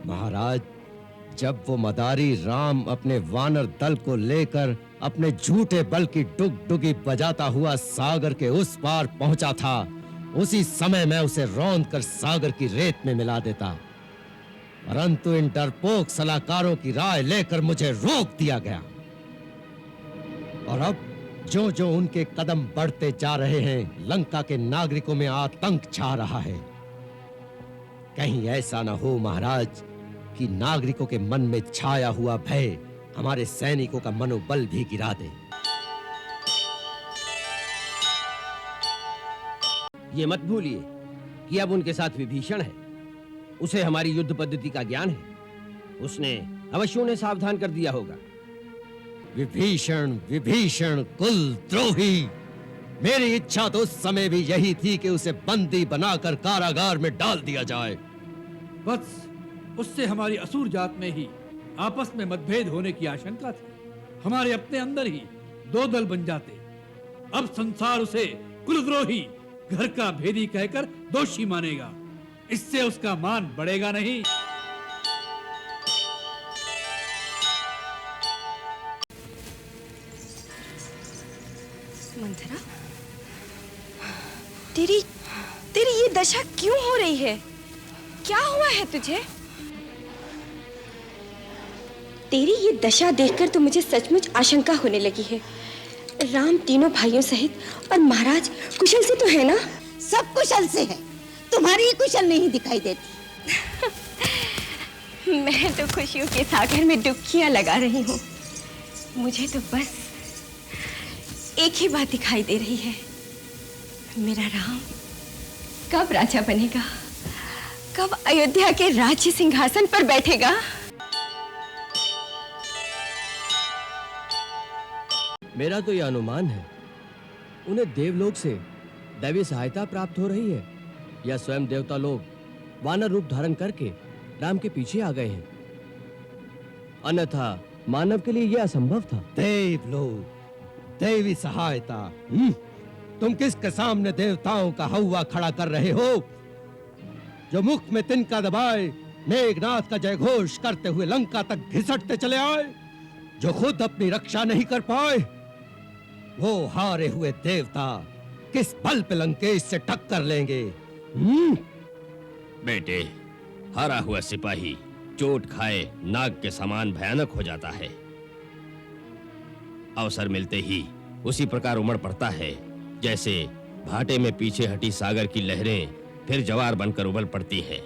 महाराज, जब वो मदारी राम अपने वानर दल को लेकर अपने झूठे बल की डुगडुगी बजाता हुआ सागर के उस पार पहुंचा था, उसी समय मैं उसे रौंद कर सागर की रेत में मिला देता। परंतु इन डरपोक सलाहकारों की राय लेकर मुझे रोक दिया गया। और अब जो जो उनके कदम बढ़ते जा रहे हैं, लंका के नागरिकों में आतंक छा रहा है। कहीं ऐसा न हो महाराज कि नागरिकों के मन में छाया हुआ भय हमारे सैनिकों का मनोबल भी गिरा दे। ये मत भूलिए कि अब उनके साथ विभीषण है। उसे हमारी युद्ध पद्धति का ज्ञान है। उसने अवश्य उन्हें सावधान कर दिया होगा। विभीषण, विभीषण कुलद्रोही! मेरी इच्छा तो उस समय भी यही थी कि उसे बंदी बनाकर कारागार में डाल दिया जाए। वत्स, उससे हमारी असुर जात में ही आपस में मतभेद होने की आशंका थी। हमारे अपने अंदर ही दो दल बन जाते। अब संसार उसे कुलद्रोही, घर का भेदी कहकर दोषी मानेगा। इससे उसका मान बढ़ेगा नहीं। मंथरा, तेरी ये दशा क्यों हो रही है? क्या हुआ है तुझे? तेरी ये दशा देखकर तो मुझे सचमुच आशंका होने लगी है। राम तीनों भाइयों सहित और महाराज कुशल से तो है ना? सब कुशल से है, तुम्हारी ही कुशल नहीं दिखाई देती। मैं तो खुशियों के सागर में डुबकियां लगा रही हूँ। मुझे तो बस एक ही बात दिखाई दे रही है, मेरा राम कब राजा बनेगा, कब अयोध्या के राज्य सिंहासन पर बैठेगा। मेरा तो यह अनुमान है, उन्हें देवलोक से दैवी सहायता प्राप्त हो रही है, या स्वयं देवता लोग वानर रूप धारण करके राम के पीछे आ गए हैं। अन्यथा मानव के लिए यह असंभव था। देवलोक, देवी सहायता, तुम किसके सामने देवताओं का हौवा खड़ा कर रहे हो? जो मुख में तिनका दबाए मेघनाथ का जयघोष करते हुए लंका तक घिसटते चले आए, जो खुद अपनी रक्षा नहीं कर पाए, वो हारे हुए देवता किस बल पे लंकेश से टक्कर लेंगे? बेटे, हारा हुआ सिपाही चोट खाए नाग के समान भयानक हो जाता है। अवसर मिलते ही उसी प्रकार उमड़ पड़ता है, जैसे भाटे में पीछे हटी सागर की लहरें फिर जवार बनकर उबल पड़ती है।